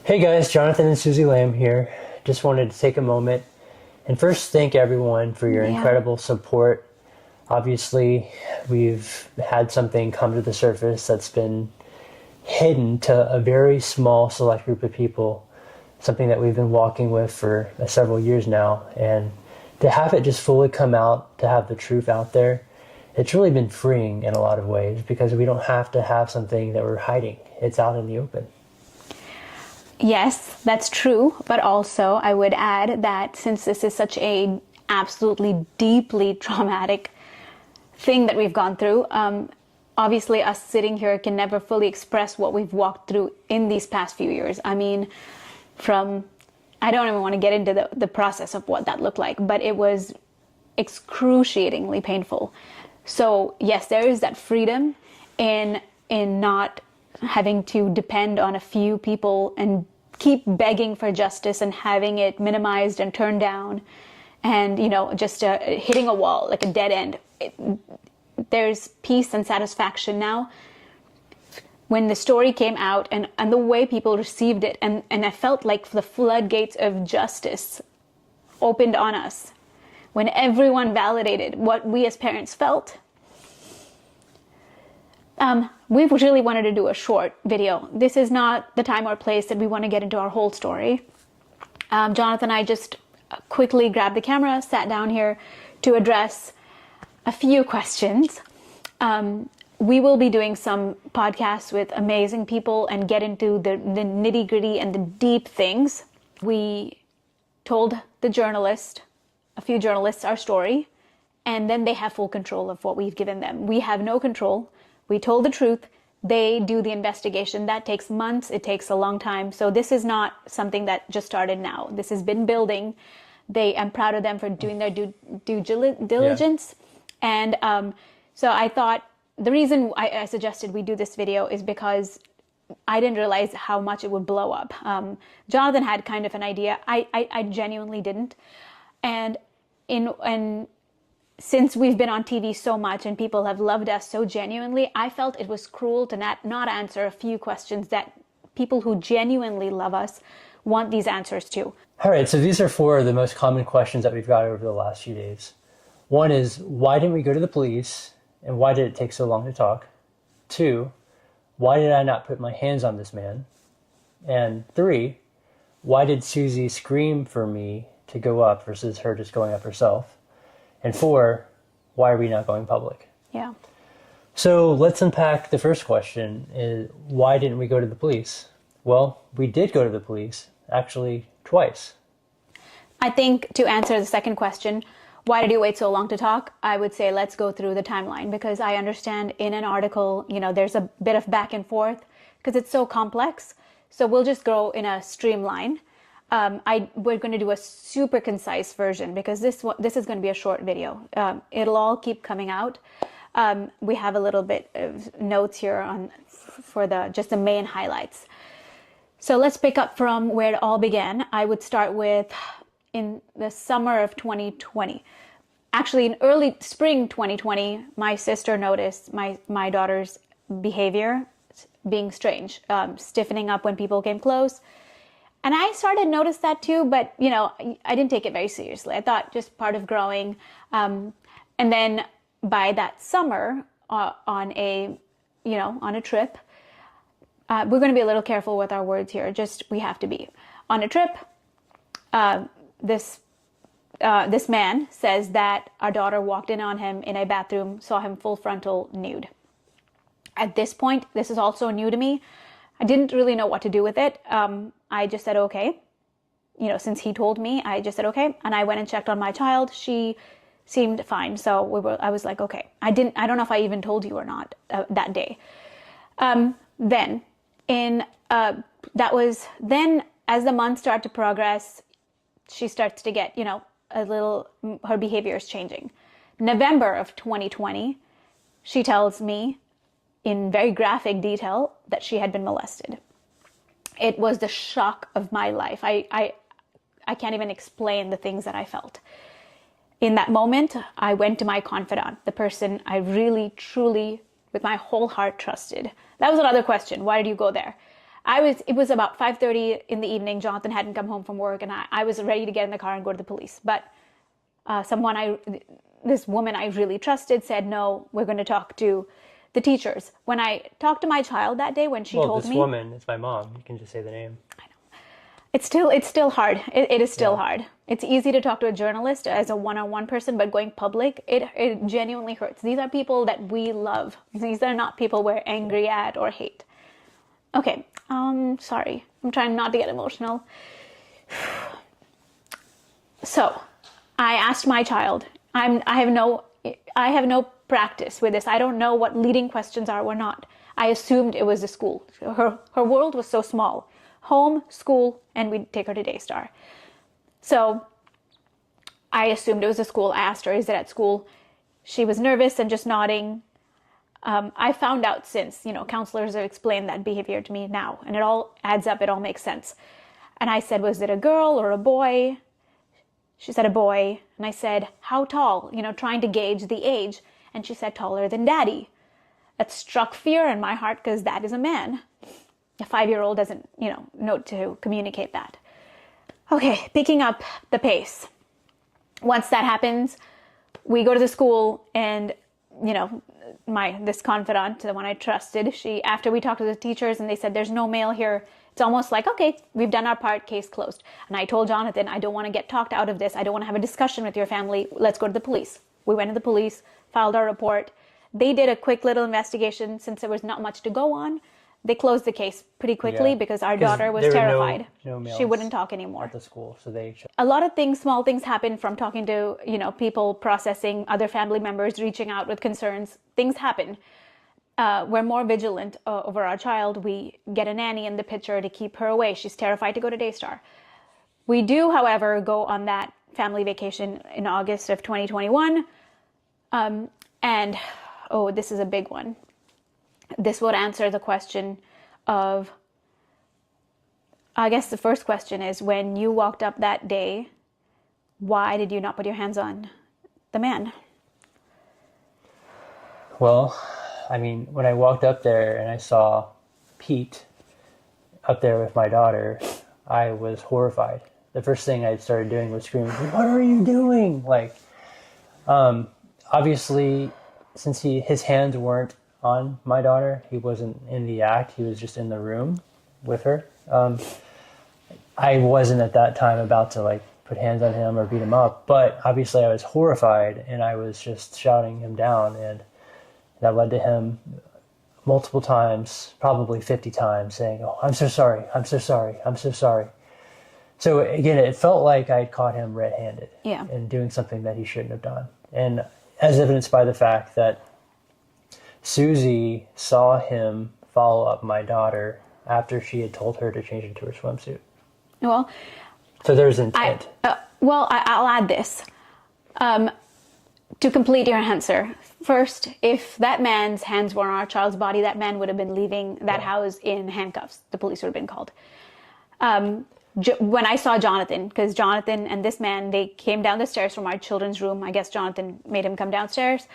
Hey guys, Jonathan and Suzy Lamb here. Just wanted to take a moment and first thank everyone for your incredible support. Obviously, we've had something come to the surface that's been hidden to a very small select group of people, something that we've been walking with for several years now. And to have it just fully come out, to have the truth out there, it's really been freeing in a lot of ways because we don't have to have something that we're hiding. It's out in the open. Yes, that's true. But also I would add that since this is such a absolutely deeply traumatic thing that we've gone through, obviously us sitting here can never fully express what we've walked through in these past few years. I mean, I don't even want to get into the process of what that looked like, but it was excruciatingly painful. So yes, there is that freedom in not having to depend on a few people and keep begging for justice and having it minimized and turned down and, just hitting a wall like a dead end. There's peace and satisfaction now. When the story came out and the way people received it, and I felt like the floodgates of justice opened on us. When everyone validated what we as parents felt, we really wanted to do a short video. This is not the time or place that we want to get into our whole story. Jonathan and I just quickly grabbed the camera, sat down here to address a few questions. We will be doing some podcasts with amazing people and get into the nitty-gritty and the deep things. We told a few journalists, our story, and then they have full control of what we've given them. We have no control. We told the truth. They do the investigation. That takes months. It takes a long time. So this is not something that just started now. This has been building. I'm proud of them for doing their due diligence. Yeah. And so I thought the reason I suggested we do this video is because I didn't realize how much it would blow up. Jonathan had kind of an idea. I genuinely didn't. And since we've been on TV so much and people have loved us so genuinely, I felt it was cruel to not answer a few questions that people who genuinely love us want these answers to. All right, so these are four of the most common questions that we've got over the last few days. One is, why didn't we go to the police? And why did it take so long to talk? 2, why did I not put my hands on this man? And 3, why did Suzy scream for me to go up versus her just going up herself? And 4, why are we not going public? Yeah. So let's unpack the first question, is why didn't we go to the police? Well, we did go to the police, actually twice. I think to answer the second question, why did you wait so long to talk? I would say let's go through the timeline, because I understand in an article, there's a bit of back and forth because it's so complex. So we'll just go in a streamline. We're going to do a super concise version because this is going to be a short video. It'll all keep coming out. We have a little bit of notes here for just the main highlights. So let's pick up from where it all began. I would start with in the summer of 2020. Actually, in early spring 2020, my sister noticed my daughter's behavior being strange, stiffening up when people came close. And I started to notice that too, but, I didn't take it very seriously. I thought just part of growing. And then by that summer, on a trip, we're going to be a little careful with our words here. We have to be. On a trip, this man says that our daughter walked in on him in a bathroom, saw him full frontal nude. At this point, this is also new to me. I didn't really know what to do with it. I just said, okay. Since he told me, I just said, okay. And I went and checked on my child. She seemed fine. So I was like, okay. I don't know if I even told you or not that day. Then as the months start to progress, she starts to get, her behavior is changing. November of 2020, she tells me in very graphic detail that she had been molested. It was the shock of my life. I can't even explain the things that I felt. In that moment, I went to my confidant, the person I really, truly, with my whole heart trusted. That was another question. Why did you go there? It was about 5:30 in the evening. Jonathan hadn't come home from work, and I was ready to get in the car and go to the police. But this woman I really trusted said, no, we're going to talk to the teachers. When I talked to my child that day, when she told this me, woman, it's my mom. You can just say the name. it's still hard. It is still hard. It's easy to talk to a journalist as a one-on-one person, but going public, it genuinely hurts. These are people that we love. These are not people we're angry at or hate. Okay, sorry. I'm trying not to get emotional. So, I asked my child. I have no practice with this. I don't know what leading questions are or not. I assumed it was a school. Her world was so small. Home, school, and we'd take her to Daystar. So I assumed it was a school. I asked her, is it at school? She was nervous and just nodding. I found out since, counselors have explained that behavior to me now, and it all adds up. It all makes sense. And I said, was it a girl or a boy? She said, a boy. And I said, how tall? Trying to gauge the age. And she said, taller than daddy. That struck fear in my heart because that is a man. A 5-year-old doesn't, know to communicate that. Okay, picking up the pace. Once that happens, we go to the school and, this confidant, the one I trusted, after we talked to the teachers and they said, there's no male here, it's almost like, okay, we've done our part, case closed. And I told Jonathan, I don't want to get talked out of this. I don't want to have a discussion with your family. Let's go to the police. We went to the police, filed our report. They did a quick little investigation since there was not much to go on. They closed the case pretty quickly because our daughter was terrified. No she wouldn't talk anymore at the school, so they. A lot of things, small things, happen from talking to people, processing, other family members, reaching out with concerns. Things happen. We're more vigilant over our child. We get a nanny in the picture to keep her away. She's terrified to go to Daystar. We do, however, go on that family vacation in August of 2021, and this is a big one. This would answer the question of, I guess the first question is, when you walked up that day, why did you not put your hands on the man? Well, when I walked up there and I saw Pete up there with my daughter, I was horrified. The first thing I started doing was screaming, what are you doing? Obviously, since his hands weren't on my daughter, he wasn't in the act, he was just in the room with her. I wasn't at that time about to put hands on him or beat him up, but obviously I was horrified and I was just shouting him down, and that led to him multiple times, probably 50 times, saying, oh, I'm so sorry, I'm so sorry, I'm so sorry. So again, it felt like I had caught him red-handed in doing something that he shouldn't have done. And as evidenced by the fact that Suzy saw him follow up my daughter after she had told her to change into her swimsuit. Well, so there's intent. I'll add this. To complete your answer, first, if that man's hands were on our child's body, that man would have been leaving that house in handcuffs. The police would have been called. When I saw Jonathan, because Jonathan and this man, they came down the stairs from our children's room. I guess Jonathan made him come downstairs.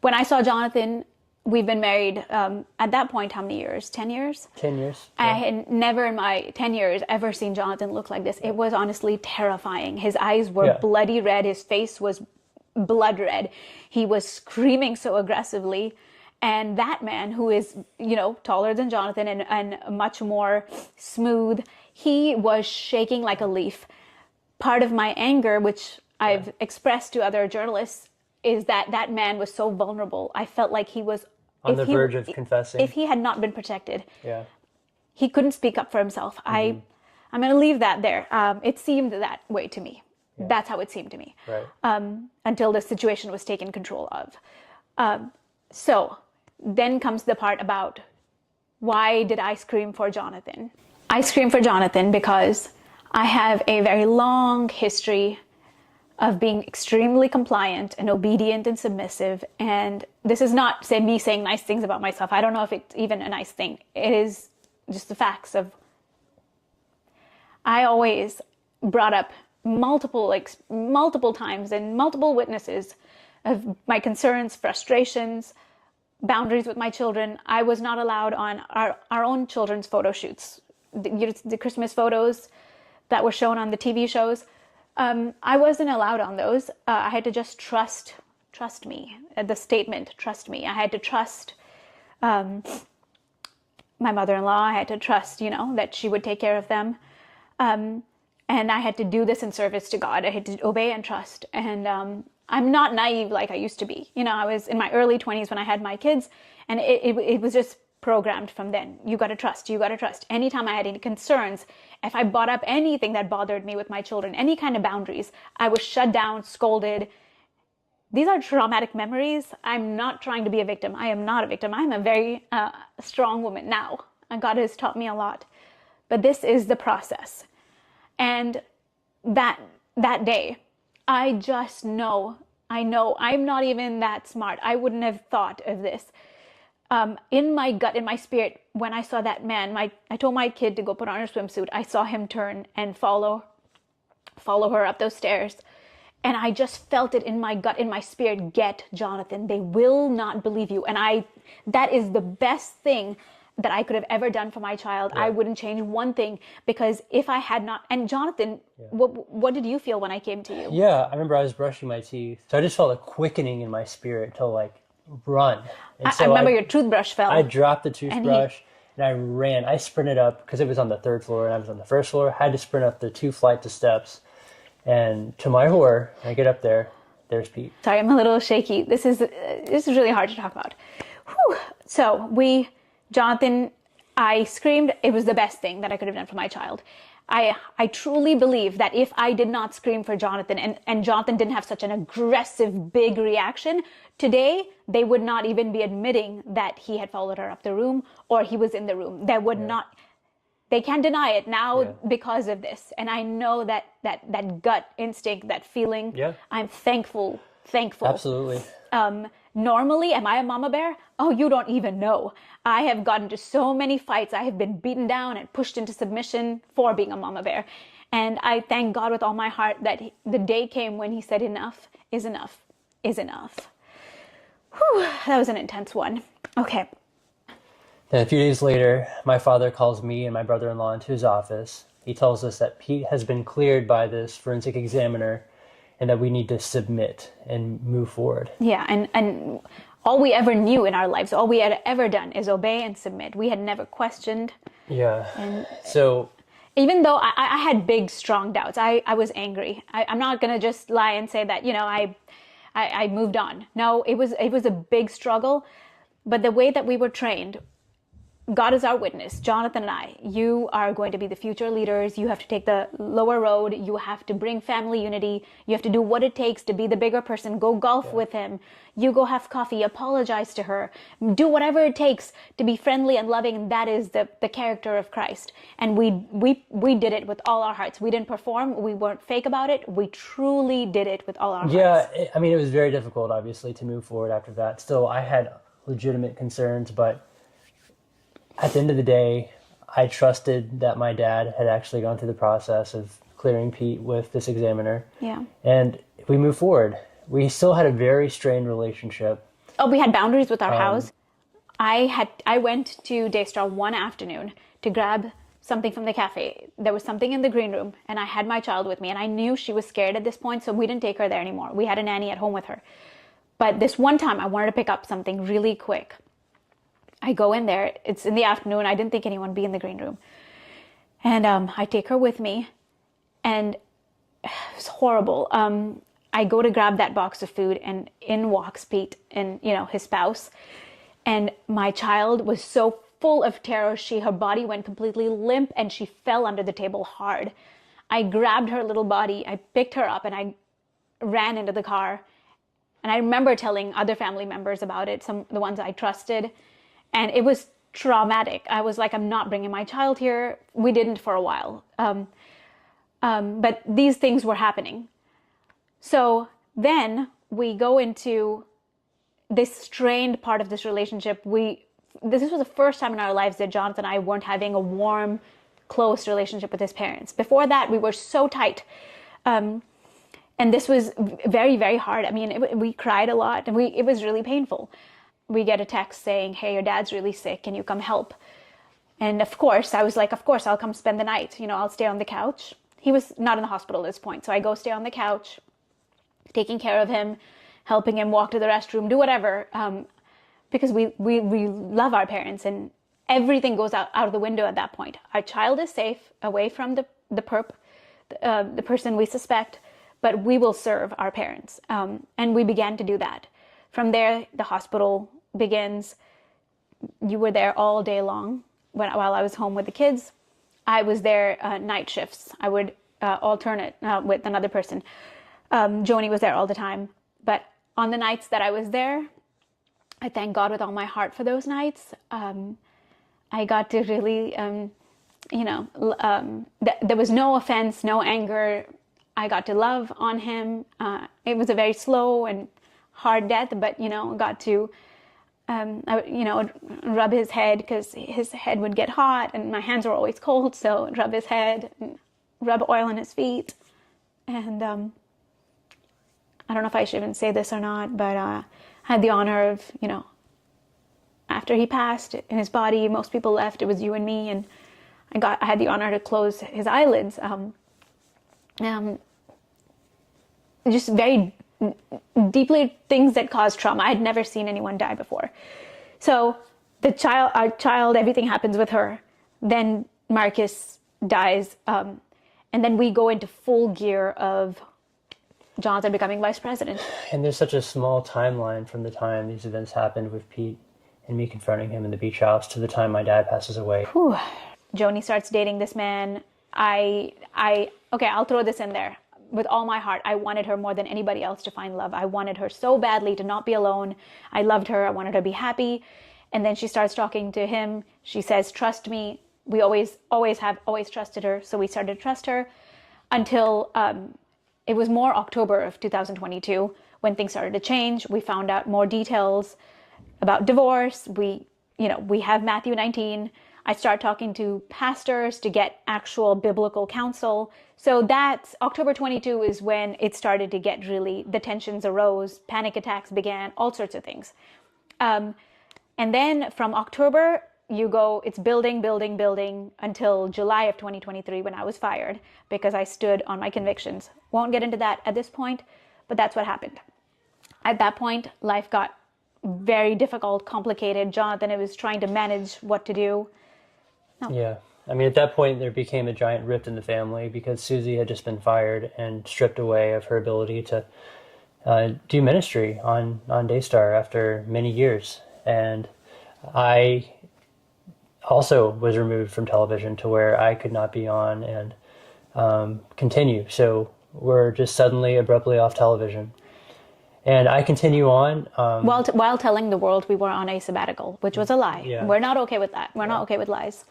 When I saw Jonathan, we've been married at that point, how many years? 10 years? 10 years. I had never in my 10 years ever seen Jonathan look like this. It was honestly terrifying. His eyes were bloody red. His face was blood red. He was screaming so aggressively. And that man, who is, taller than Jonathan and much more smooth, he was shaking like a leaf. Part of my anger, which I've expressed to other journalists, is that that man was so vulnerable. I felt like he was on the verge of confessing. If he had not been protected, he couldn't speak up for himself. I'm going to leave that there. It seemed that way to me. Yeah. That's how it seemed to me. Right. Until the situation was taken control of. So then comes the part about, why did I scream for Jonathan? I screamed for Jonathan because I have a very long history of being extremely compliant and obedient and submissive. And this is not me saying nice things about myself. I don't know if it's even a nice thing. It is just the facts of, I always brought up multiple times and multiple witnesses of my concerns, frustrations, boundaries with my children. I was not allowed on our own children's photo shoots. the Christmas photos that were shown on the TV shows. I wasn't allowed on those. I had to just trust me. The statement, trust me. I had to trust my mother-in-law. I had to trust, that she would take care of them. And I had to do this in service to God. I had to obey and trust. And I'm not naive like I used to be. I was in my early 20s when I had my kids, and it was just programmed from then. You got to trust. You got to trust. Anytime I had any concerns, if I brought up anything that bothered me with my children, any kind of boundaries, I was shut down, scolded. These are traumatic memories. I'm not trying to be a victim. I am not a victim. I'm a very strong woman now, and God has taught me a lot. But this is the process. And that day, I just know, I'm not even that smart. I wouldn't have thought of this. In my gut, in my spirit, when I saw that man, I told my kid to go put on her swimsuit. I saw him turn and follow her up those stairs. And I just felt it in my gut, in my spirit, get Jonathan. They will not believe you. And that is the best thing that I could have ever done for my child. Yeah. I wouldn't change one thing, because if I had not, and Jonathan, what did you feel when I came to you? Yeah, I remember I was brushing my teeth. So I just felt a quickening in my spirit to run. And I remember your toothbrush fell. I dropped the toothbrush and I ran. I sprinted up because it was on the 3rd floor and I was on the 1st floor. I had to sprint up the 2 flights of steps. And to my horror, I get up there, there's Pete. Sorry, I'm a little shaky. This is really hard to talk about. Whew. So Jonathan, I screamed. It was the best thing that I could have done for my child. I truly believe that if I did not scream for Jonathan and Jonathan didn't have such an aggressive, big reaction, today they would not even be admitting that he had followed her up the room or he was in the room. They can't deny it now because of this. And I know that gut instinct, that feeling, I'm thankful. Absolutely. Normally, am I a mama bear? Oh, you don't even know. I have gotten into so many fights. I have been beaten down and pushed into submission for being a mama bear. And I thank God with all my heart that the day came when he said enough is enough is enough. Whew, that was an intense one. Okay. Then a few days later, my father calls me and my brother-in-law into his office. He tells us that Pete has been cleared by this forensic examiner and that we need to submit and move forward. Yeah, and all we ever knew in our lives, all we had ever done is obey and submit. We had never questioned. Yeah. And so even though I had big, strong doubts, I was angry. I'm not going to just lie and say that, I moved on. No, it was a big struggle. But the way that we were trained, God is our witness, Jonathan and I. You are going to be the future leaders. You have to take the lower road. You have to bring family unity. You have to do what it takes to be the bigger person. Go golf with him. You go have coffee. Apologize to her. Do whatever it takes to be friendly and loving. And that is the character of Christ. And we did it with all our hearts. We didn't perform. We weren't fake about it. We truly did it with all our hearts. Yeah, I mean, it was very difficult, obviously, to move forward after that. Still, I had legitimate concerns, but at the end of the day, I trusted that my dad had actually gone through the process of clearing Pete with this examiner. Yeah. And we moved forward. We still had a very strained relationship. Oh, we had boundaries with our house. I went to Daystar one afternoon to grab something from the cafe. There was something in the green room, and I had my child with me, and I knew she was scared at this point, so we didn't take her there anymore. We had a nanny at home with her. But this one time, I wanted to pick up something really quick. I go in there. It's in the afternoon. I didn't think anyone would be in the green room. And I take her with me. And it was horrible. I go to grab that box of food, and in walks Pete and, his spouse. And my child was so full of terror. Her body went completely limp, and she fell under the table hard. I grabbed her little body. I picked her up, and I ran into the car. And I remember telling other family members about it, the ones I trusted. And it was traumatic. I was like, I'm not bringing my child here. We didn't for a while. But these things were happening. So then we go into this strained part of this relationship. This was the first time in our lives that Jonathan and I weren't having a warm, close relationship with his parents. Before that, we were so tight. And this was very, very hard. I mean, we cried a lot, and it was really painful. We get a text saying, hey, your dad's really sick. Can you come help? And of course, I was like, of course, I'll come spend the night. I'll stay on the couch. He was not in the hospital at this point. So I go stay on the couch, taking care of him, helping him walk to the restroom, do whatever. Because we love our parents, and everything goes out of the window at that point. Our child is safe away from the perp, the person we suspect, but we will serve our parents. And we began to do that. From there, the hospital begins. You were there all day long while I was home with the kids. I was there night shifts. I would alternate with another person. Joni was there all the time. But on the nights that I was there, I thank God with all my heart for those nights. I got to really, there was no offense, no anger. I got to love on him. It was a very slow and hard death, but, got to, rub his head because his head would get hot and my hands were always cold. So rub his head and rub oil on his feet. And I don't know if I should even say this or not, but I had the honor of, after he passed in his body, most people left. It was you and me, and I had the honor to close his eyelids. Just very deeply things that cause trauma. I had never seen anyone die before. So our child, everything happens with her. Then Marcus dies, and then we go into full gear of Jonathan becoming vice president. And there's such a small timeline from the time these events happened with Pete and me confronting him in the beach house to the time my dad passes away. Whew. Joni starts dating this man. Okay, I'll throw this in there. With all my heart, I wanted her more than anybody else to find love. I wanted her so badly to not be alone. I loved her. I wanted her to be happy. And then she starts talking to him. She says, trust me. We always trusted her. So we started to trust her until it was more October of 2022 when things started to change. We found out more details about divorce. We have Matthew 19. I start talking to pastors to get actual biblical counsel. So that's October 22 is when it started to get really, the tensions arose, panic attacks began, all sorts of things. And then from October, it's building until July of 2023 when I was fired because I stood on my convictions. Won't get into that at this point, but that's what happened. At that point, life got very difficult, complicated. Jonathan, it was trying to manage what to do. No. Yeah. I mean, at that point, there became a giant rift in the family because Suzy had just been fired and stripped away of her ability to do ministry on Daystar after many years. And I also was removed from television to where I could not be on and continue. So we're just suddenly abruptly off television. And I continue on. While telling the world we were on a sabbatical, which was a lie. Yeah. We're not okay with that. We're not okay with lies.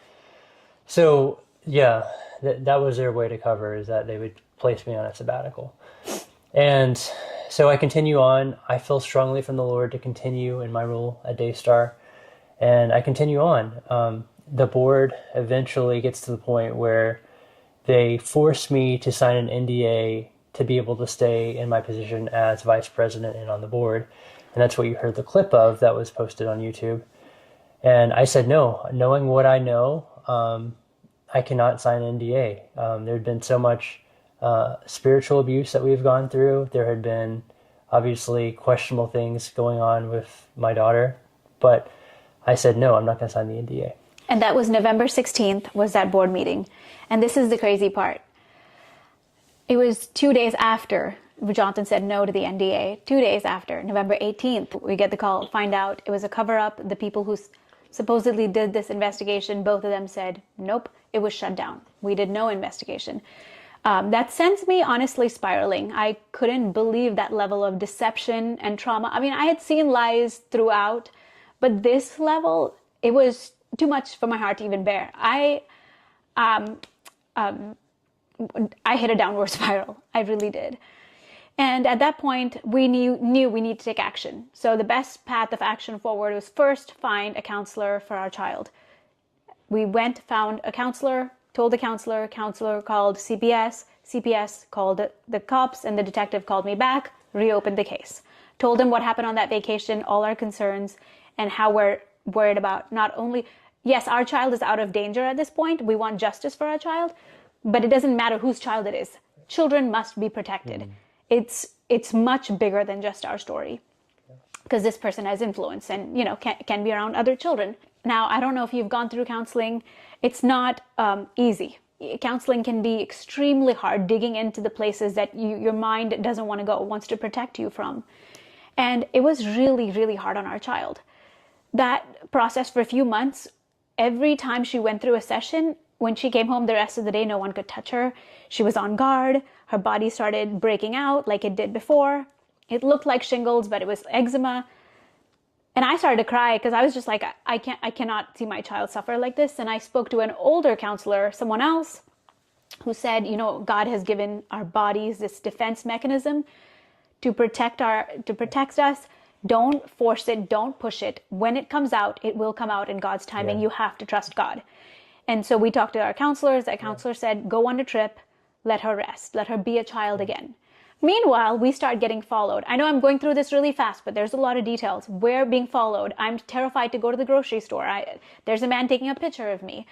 So, yeah, that was their way to cover, is that they would place me on a sabbatical. And so I continue on. I feel strongly from the Lord to continue in my role at Daystar. And I continue on. The board eventually gets to the point where they force me to sign an NDA to be able to stay in my position as vice president and on the board. And that's what you heard the clip of that was posted on YouTube. And I said, no, knowing what I know, I cannot sign an NDA. There had been so much spiritual abuse that we've gone through. There had been obviously questionable things going on with my daughter. But I said, no, I'm not going to sign the NDA. And that was November 16th was that board meeting. And this is the crazy part. It was 2 days after Jonathan said no to the NDA. 2 days after, November 18th, we get the call, find out it was a cover-up. The people who supposedly did this investigation, both of them said, nope, it was shut down. We did no investigation. That sends me honestly spiraling. I couldn't believe that level of deception and trauma. I mean, I had seen lies throughout, but this level, it was too much for my heart to even bear. I hit a downward spiral. I really did. And at that point, we knew we need to take action. So the best path of action forward was first find a counselor for our child. We went, found a counselor, told the counselor called CPS called the cops, and the detective called me back, reopened the case. Told him what happened on that vacation, all our concerns, and how we're worried about not only yes, our child is out of danger at this point. We want justice for our child, but it doesn't matter whose child it is. Children must be protected. It's much bigger than just our story, because this person has influence and, can be around other children. Now, I don't know if you've gone through counseling. It's not easy. Counseling can be extremely hard, digging into the places that your mind doesn't want to go, wants to protect you from. And it was really, really hard on our child. That process for a few months, every time she went through a session, when she came home the rest of the day, no one could touch her. She was on guard. Her body started breaking out like it did before. It looked like shingles, but it was eczema. And I started to cry because I was just like, I cannot see my child suffer like this. And I spoke to an older counselor, someone else, who said, God has given our bodies this defense mechanism to protect us. Don't force it. Don't push it. When it comes out, it will come out in God's timing. You have to trust God. And so we talked to our counselors. That counselor said, go on a trip, let her rest, let her be a child again. Meanwhile, we start getting followed. I know I'm going through this really fast, but there's a lot of details. We're being followed. I'm terrified to go to the grocery store. There's a man taking a picture of me.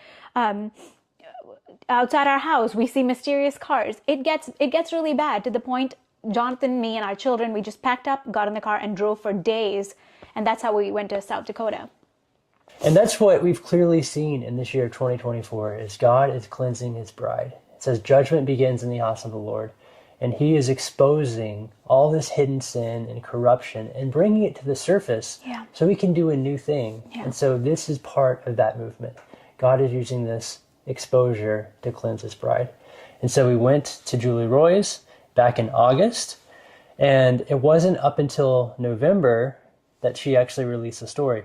Outside our house, we see mysterious cars. It gets really bad, to the point Jonathan, me, and our children, we just packed up, got in the car, and drove for days. And that's how we went to South Dakota. And that's what we've clearly seen in this year of 2024, is God is cleansing his bride. It says judgment begins in the house of the Lord. And he is exposing all this hidden sin and corruption and bringing it to the surface so we can do a new thing. Yeah. And so this is part of that movement. God is using this exposure to cleanse his bride. And so we went to Julie Roy's back in August, and it wasn't up until November that she actually released the story.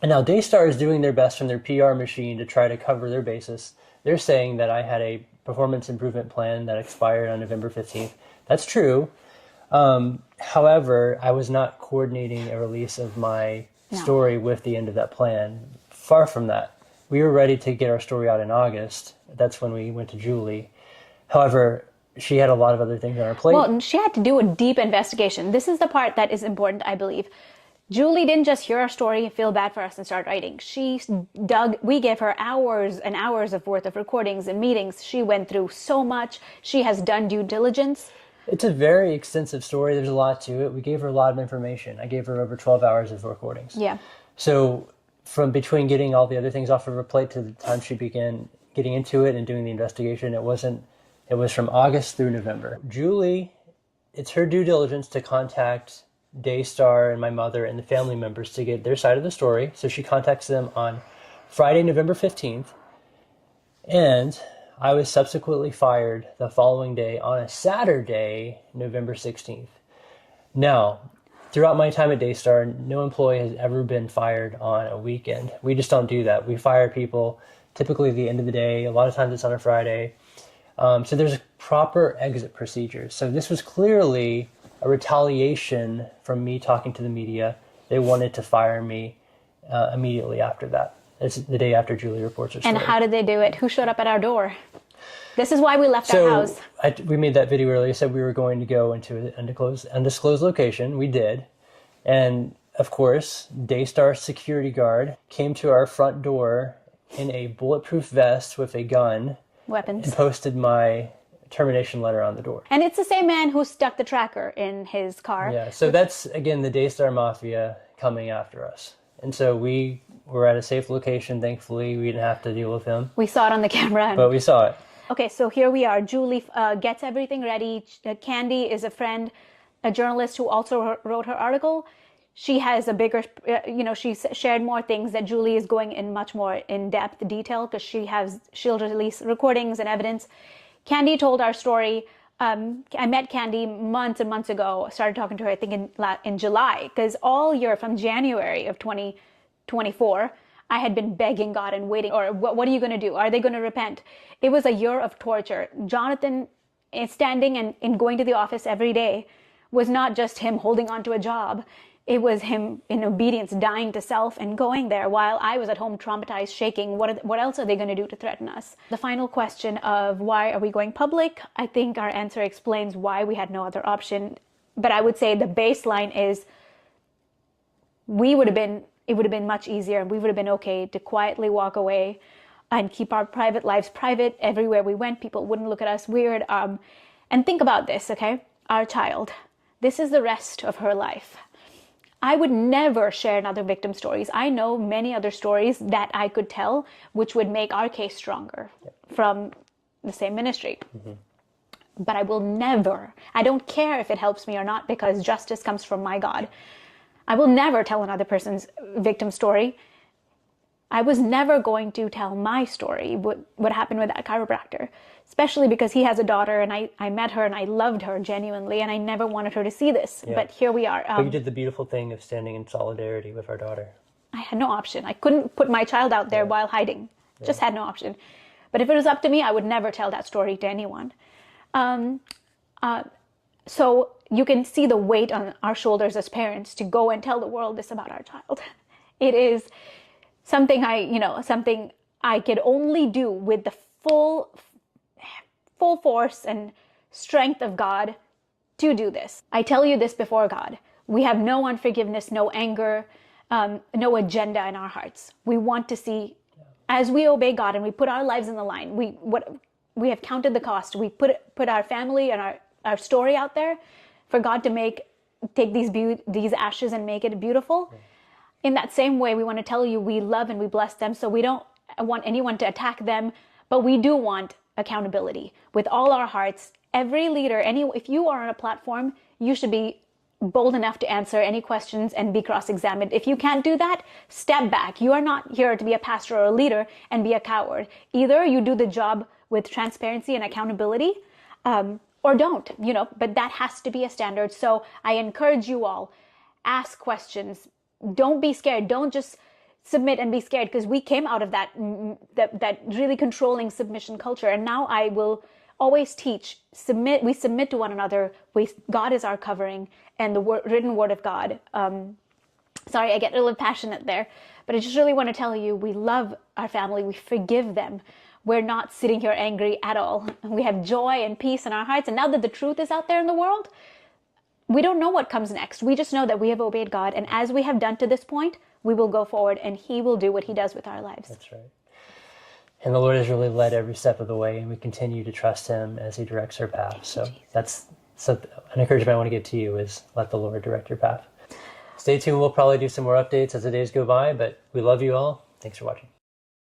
And now Daystar is doing their best from their PR machine to try to cover their bases. They're saying that I had a performance improvement plan that expired on November 15th. That's true. However, I was not coordinating a release of my story with the end of that plan. Far from that. We were ready to get our story out in August. That's when we went to Julie. However, she had a lot of other things on her plate. Well, she had to do a deep investigation. This is the part that is important, I believe. Julie didn't just hear our story, feel bad for us, and start writing. We gave her hours and hours of worth of recordings and meetings. She went through so much. She has done due diligence. It's a very extensive story. There's a lot to it. We gave her a lot of information. I gave her over 12 hours of recordings. Yeah. So from between getting all the other things off of her plate to the time she began getting into it and doing the investigation, it was from August through November. Julie, it's her due diligence to contact Daystar and my mother and the family members to get their side of the story. So she contacts them on Friday, November 15th. And I was subsequently fired the following day on a Saturday, November 16th. Now, throughout my time at Daystar, no employee has ever been fired on a weekend. We just don't do that. We fire people typically at the end of the day. A lot of times it's on a Friday. So there's proper exit procedures. So this was clearly a retaliation from me talking to the media. They wanted to fire me immediately after that. It's the day after Julie reports her story. And how did they do it? Who showed up at our door? This is why we left our house. We made that video earlier. Said we were going to go into an undisclosed location. We did. And, of course, Daystar security guard came to our front door in a bulletproof vest with a gun. Weapons. And posted my termination letter on the door. And it's the same man who stuck the tracker in his car. Yeah, so that's, again, the Daystar Mafia coming after us. And so we were at a safe location, thankfully. We didn't have to deal with him. We saw it on the camera. But we saw it. Okay, so here we are. Julie gets everything ready. Candy is a friend, a journalist who also wrote her article. She has a bigger, she's shared more things that Julie is going in much more in-depth detail because she'll release recordings and evidence. Candy told our story. I met Candy months and months ago. I started talking to her, I think, in July, because all year from January of 2024, I had been begging God and waiting, or what are you going to do? Are they going to repent? It was a year of torture. Jonathan standing and going to the office every day was not just him holding on to a job. It was him in obedience, dying to self and going there while I was at home traumatized, shaking. What else are they going to do to threaten us? The final question of why are we going public? I think our answer explains why we had no other option. But I would say the baseline is we would have been it would have been much easier, and we would have been okay to quietly walk away and keep our private lives private. Everywhere we went, people wouldn't look at us weird. And think about this, okay? Our child, this is the rest of her life. I would never share another victim stories. I know many other stories that I could tell, which would make our case stronger from the same ministry. But I will never, I don't care if it helps me or not, because justice comes from my God. I will never tell another person's victim story. I was never going to tell my story, what happened with that chiropractor, especially because he has a daughter, and I met her and I loved her genuinely, and I never wanted her to see this. Yeah. But here we are. But you did the beautiful thing of standing in solidarity with our daughter. I had no option. I couldn't put my child out there while hiding. Just had no option. But if it was up to me, I would never tell that story to anyone. So you can see the weight on our shoulders as parents to go and tell the world this about our child. It is something I could only do with the full force and strength of God to do this. I tell you this before God. We have no unforgiveness, no anger, no agenda in our hearts. We want to see, as we obey God and we put our lives in the line, we have counted the cost. We put our family and our story out there for God to take these ashes and make it beautiful. Yeah. In that same way, we want to tell you we love and we bless them. So we don't want anyone to attack them, but we do want accountability with all our hearts. Every leader, if you are on a platform, you should be bold enough to answer any questions and be cross-examined. If you can't do that, step back. You are not here to be a pastor or a leader and be a coward. Either you do the job with transparency and accountability, or don't, but that has to be a standard. So I encourage you all, ask questions. Don't be scared. Don't just submit and be scared, because we came out of that really controlling submission culture. And now I will always teach, we submit to one another. God is our covering, and the written word of God. Sorry, I get a little passionate there, but I just really want to tell you, we love our family. We forgive them. We're not sitting here angry at all. We have joy and peace in our hearts. And now that the truth is out there in the world, we don't know what comes next. We just know that we have obeyed God. And as we have done to this point, we will go forward, and He will do what He does with our lives. That's right. And the Lord has really led every step of the way, and we continue to trust Him as He directs our path. So that's an encouragement I want to give to you, is let the Lord direct your path. Stay tuned. We'll probably do some more updates as the days go by, but we love you all. Thanks for watching.